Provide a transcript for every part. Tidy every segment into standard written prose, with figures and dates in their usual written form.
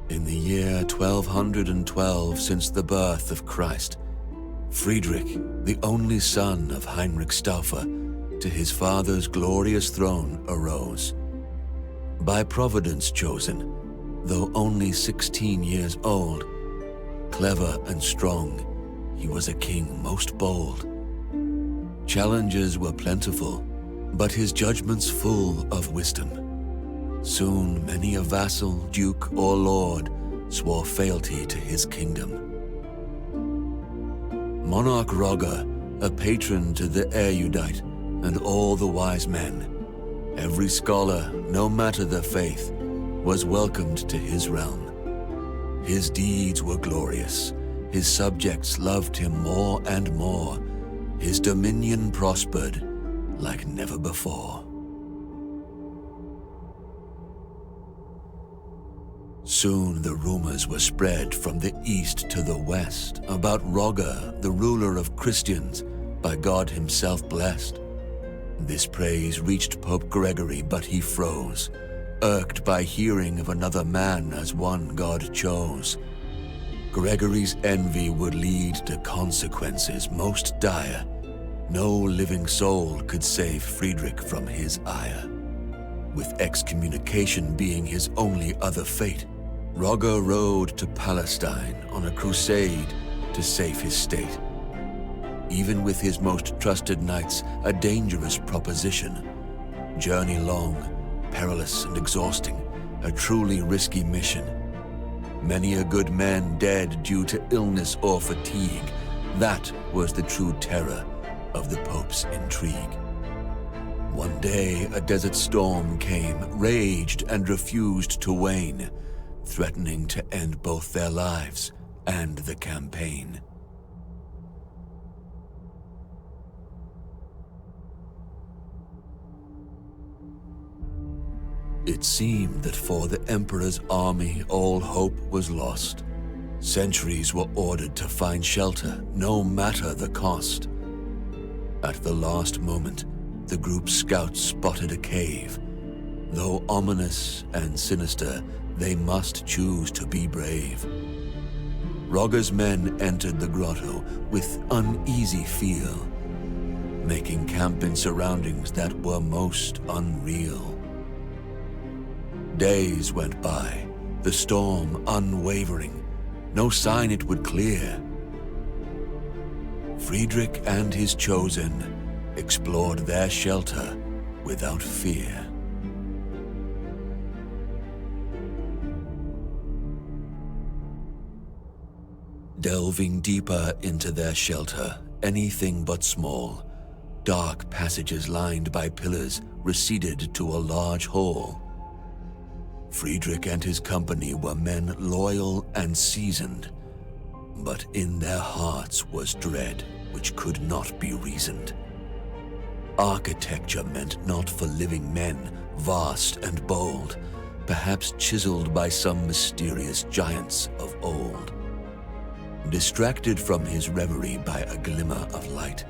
In the year 1212 since the birth of Christ, Friedrich, the only son of Heinrich Stauffer, to his father's glorious throne arose. By Providence chosen, though only 16 years old, clever and strong, he was a king most bold. Challenges were plentiful, but his judgments full of wisdom. Soon many a vassal, duke, or lord swore fealty to his kingdom. Monarch Roger, a patron to the erudite and all the wise men, every scholar, no matter their faith, was welcomed to his realm. His deeds were glorious, his subjects loved him more and more, his dominion prospered like never before. Soon the rumors were spread from the east to the west about Roger, the ruler of Christians, by God himself blessed. This praise reached Pope Gregory, but he froze, irked by hearing of another man as one God chose. Gregory's envy would lead to consequences most dire. No living soul could save Friedrich from his ire. With excommunication being his only other fate, Roger rode to Palestine on a crusade to save his state. Even with his most trusted knights, a dangerous proposition. Journey long, perilous and exhausting, a truly risky mission. Many a good man dead due to illness or fatigue. That was the true terror of the Pope's intrigue. One day a desert storm came, raged and refused to wane, threatening to end both their lives and the campaign. It seemed that for the Emperor's army all hope was lost. Sentries were ordered to find shelter, no matter the cost. At the last moment, the group's scouts spotted a cave. Though ominous and sinister, they must choose to be brave. Roger's men entered the grotto with uneasy feel, making camp in surroundings that were most unreal. Days went by, the storm unwavering, no sign it would clear. Friedrich and his chosen explored their shelter without fear. Delving deeper into their shelter, anything but small, dark passages lined by pillars receded to a large hall. Friedrich and his company were men loyal and seasoned, but in their hearts was dread which could not be reasoned. Architecture meant not for living men, vast and bold, perhaps chiseled by some mysterious giants of old. Distracted from his reverie by a glimmer of light,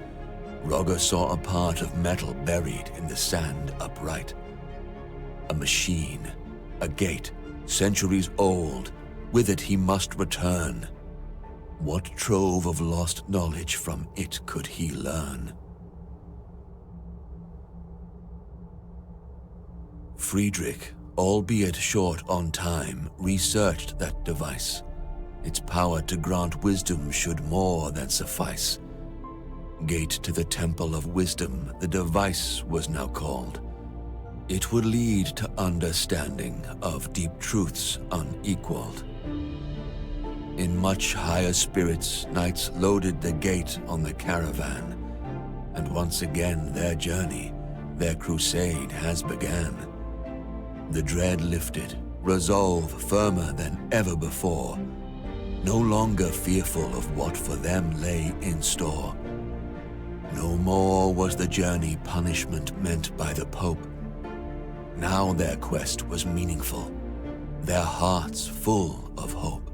Roger saw a part of metal buried in the sand upright. A machine, a gate, centuries old, with it he must return. What trove of lost knowledge from it could he learn? Friedrich, albeit short on time, researched that device. Its power to grant wisdom should more than suffice. Gate to the Temple of Wisdom, the device was now called. It would lead to understanding of deep truths unequaled. In much higher spirits, knights loaded the gate on the caravan, and once again their journey, their crusade has began. The dread lifted, resolve firmer than ever before, no longer fearful of what for them lay in store. No more was the journey punishment meant by the Pope. Now their quest was meaningful, their hearts full of hope.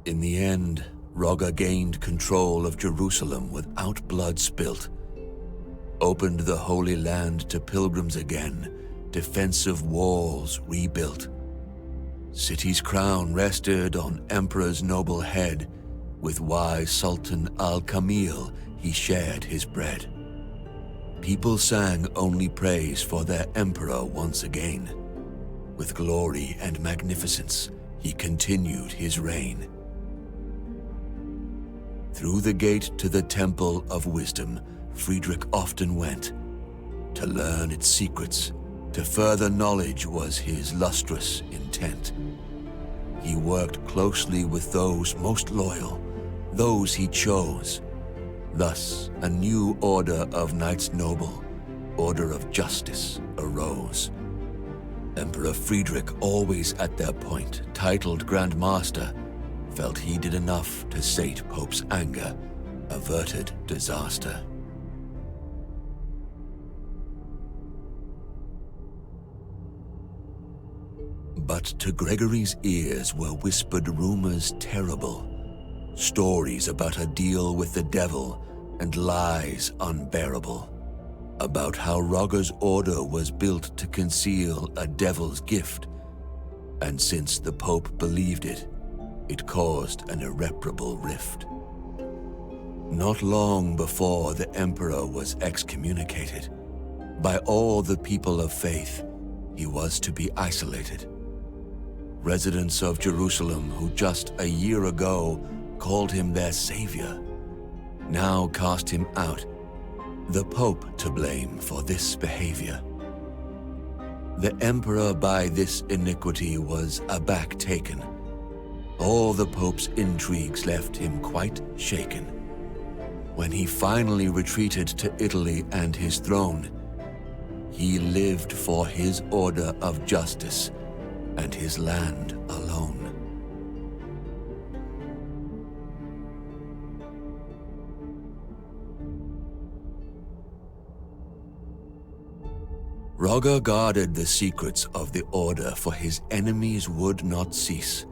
In the end, Roger gained control of Jerusalem without blood spilt, opened the Holy Land to pilgrims again, defensive walls rebuilt. City's crown rested on emperor's noble head. With wise Sultan Al-Kamil he shared his bread. People sang only praise for their emperor once again. With glory and magnificence he continued his reign. Through the gate to the Temple of Wisdom, Friedrich often went. To learn its secrets, to further knowledge was his lustrous intent. He worked closely with those most loyal, those he chose. Thus, a new order of Knights Noble, order of justice, arose. Emperor Friedrich, always at their point, titled Grand Master, felt he did enough to sate Pope's anger, averted disaster. But to Gregory's ears were whispered rumors terrible, stories about a deal with the devil and lies unbearable, about how Rogger's order was built to conceal a devil's gift, and since the Pope believed it, it caused an irreparable rift. Not long before the Emperor was excommunicated, by all the people of faith, he was to be isolated. Residents of Jerusalem who just a year ago called him their savior, now cast him out, the Pope to blame for this behavior. The Emperor by this iniquity was aback taken. All the Pope's intrigues left him quite shaken. When he finally retreated to Italy and his throne, he lived for his order of justice and his land alone. Rogger guarded the secrets of the order, for his enemies would not cease.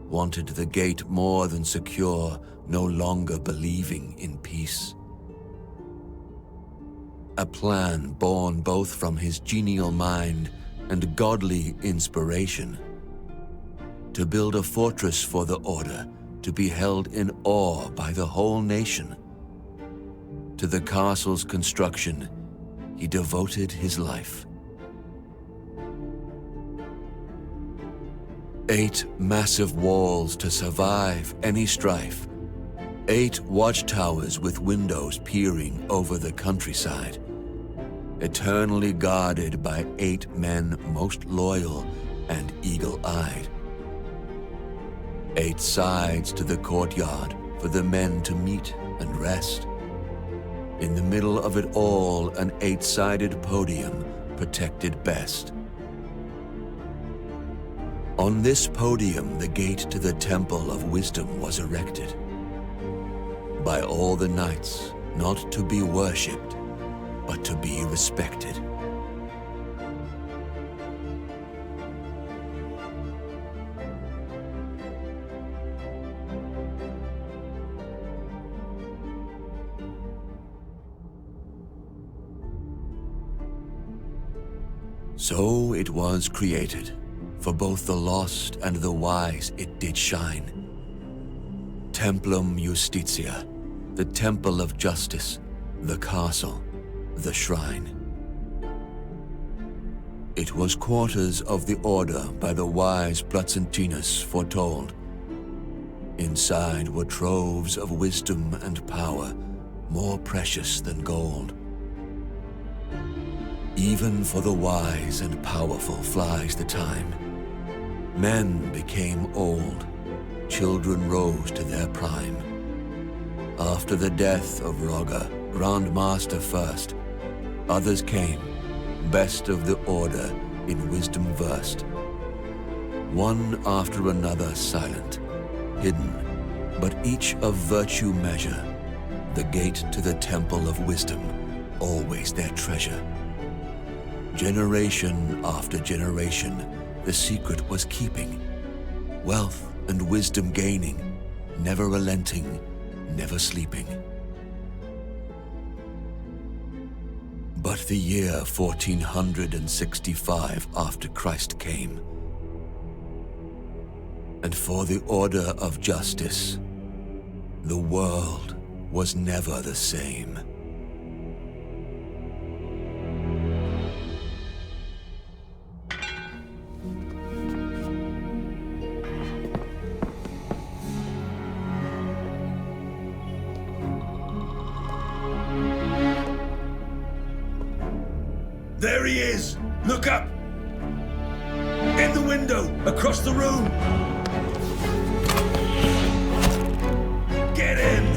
Wanted the gate more than secure, no longer believing in peace. A plan born both from his genial mind and godly inspiration, to build a fortress for the order, to be held in awe by the whole nation. To the castle's construction, he devoted his life. 8 massive walls to survive any strife, 8 watchtowers with windows peering over the countryside, eternally guarded by 8 men most loyal and eagle-eyed. 8 sides to the courtyard for the men to meet and rest. In the middle of it all, an 8-sided podium protected best. On this podium, the gate to the Temple of Wisdom was erected. By all the knights, not to be worshipped, but to be respected. So it was created, for both the lost and the wise it did shine. Templum Justitia, the temple of justice, the castle, the shrine. It was quarters of the order by the wise Placentinus foretold. Inside were troves of wisdom and power, more precious than gold. Even for the wise and powerful flies the time. Men became old, children rose to their prime. After the death of Rogger, Grand Master first, others came, best of the order, in wisdom versed. One after another silent, hidden, but each of virtue measure, the gate to the temple of wisdom, always their treasure. Generation after generation, the secret was keeping, wealth and wisdom gaining, never relenting, never sleeping. But the year 1465 after Christ came, and for the order of justice, the world was never the same. There he is! Look up! In the window, across the room! Get in!